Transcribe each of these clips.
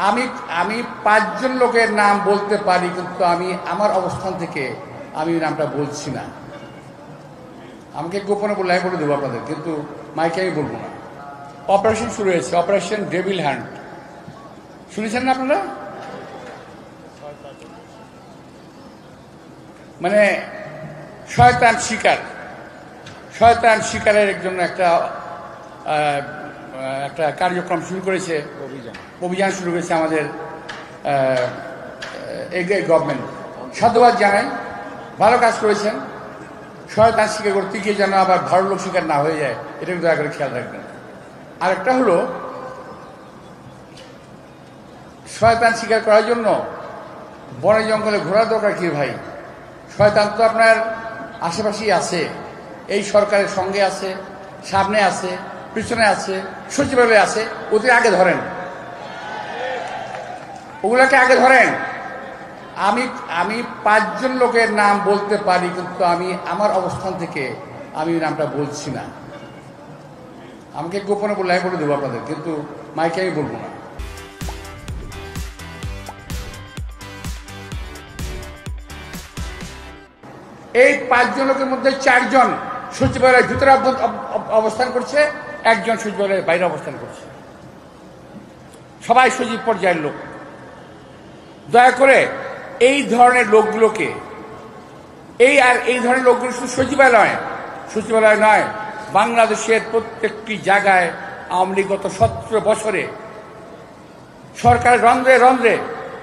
আমি আমি 5 জন লোকের নাম বলতে পারি, কিন্তু আমি আমার অবস্থান থেকে আমি নামটা বলছি না। আমাকে গোপনে বলে আমি বলে দেবো আপনাদের, কিন্তু মাইকে আমি বলবো না। অপারেশন শুরু হয়েছে, অপারেশন ডেভিল হ্যান্ড, শুনেছেন না আপনারা? মানে শয়তান শিকার, শয়তান শিকারের জন্য একটা কার্যক্রম শুরু করেছে, অভিযান শুরু করেছে আমাদের এই গভর্নমেন্ট। সাধুবাদ জানাই, ভালো কাজ করেছেন। শয়তান শিকার করতে গিয়ে যেন আবার ভালো লোক শিকার না হয়ে যায়, এটা কিন্তু দয়া করে খেয়াল রাখবেন। আরেকটা হলো, শয়তান শিকার করার জন্য বনে জঙ্গলে ঘোরা দরকার কি ভাই? শয়তান তো আপনার আশেপাশেই আছে, এই সরকারের সঙ্গে আছে, সামনে আছে, পিছনে আছে, সচিবালয়ে আছে। ওদের আগে ধরেন, ওগুলোকে আগে ধরেন। আমি 5 জন লোকের নাম বলতে পারি, কিন্তু আমি আমার অবস্থান থেকে আমি নামটা বলছি না। আমাকে গোপনে বলে আমি বলে দেবো আপনাদের, কিন্তু মাইকে আমি বলবো না। এই 5 জন লোকের মধ্যে 4 জন সচিবালয়ের ভিতরে অবস্থান করছে, 1 জন সচিবালয়ের বাইরে অবস্থান করছে। সবাই সচিব পর্যায়ের লোক। দয়া করে এই ধরনের লোকগুলোকে, এই ধরনের লোকগুলো শুধু সচিবালয় নয়, বাংলাদেশের প্রত্যেকটি জায়গায় আওয়ামী লীগ গত 17 বছরে সরকারের রন্ধ্রে রন্ধ্রে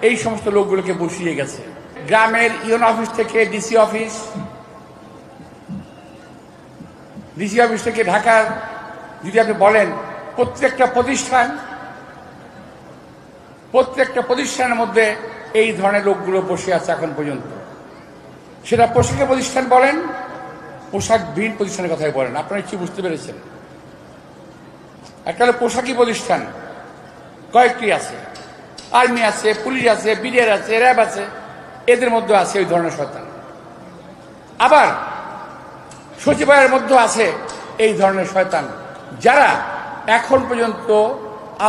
এই সমস্ত লোকগুলোকে বসিয়ে গেছে। গ্রামের ইউএন অফিস থেকে ডিসি অফিস থেকে ঢাকার, যদি আপনি বলেন প্রত্যেকটা প্রতিষ্ঠানের মধ্যে এই ধরনের লোকগুলো বসে আছে এখন পর্যন্ত। সেটা পোশাকের প্রতিষ্ঠান বলেন, পোশাকবিহীন প্রতিষ্ঠানের কথাই বলেন, আপনারা কি বুঝতে পেরেছেন? একটা হলো পোশাকি প্রতিষ্ঠান, কয়েকটি আছে, আর্মি আছে, পুলিশ আছে, বিডিআর আছে, র্যাব আছে, এদের মধ্যে আছে ওই ধরনের শয়তান। আবার সচিবালয়ের মধ্যে আছে এই ধরনের শয়তান, যারা এখন পর্যন্ত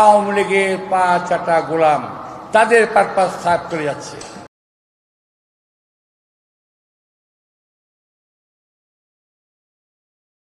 আওয়ামী লীগের পা চাটা গোলাম, তাদের পারপাস সাফ করে যাচ্ছে।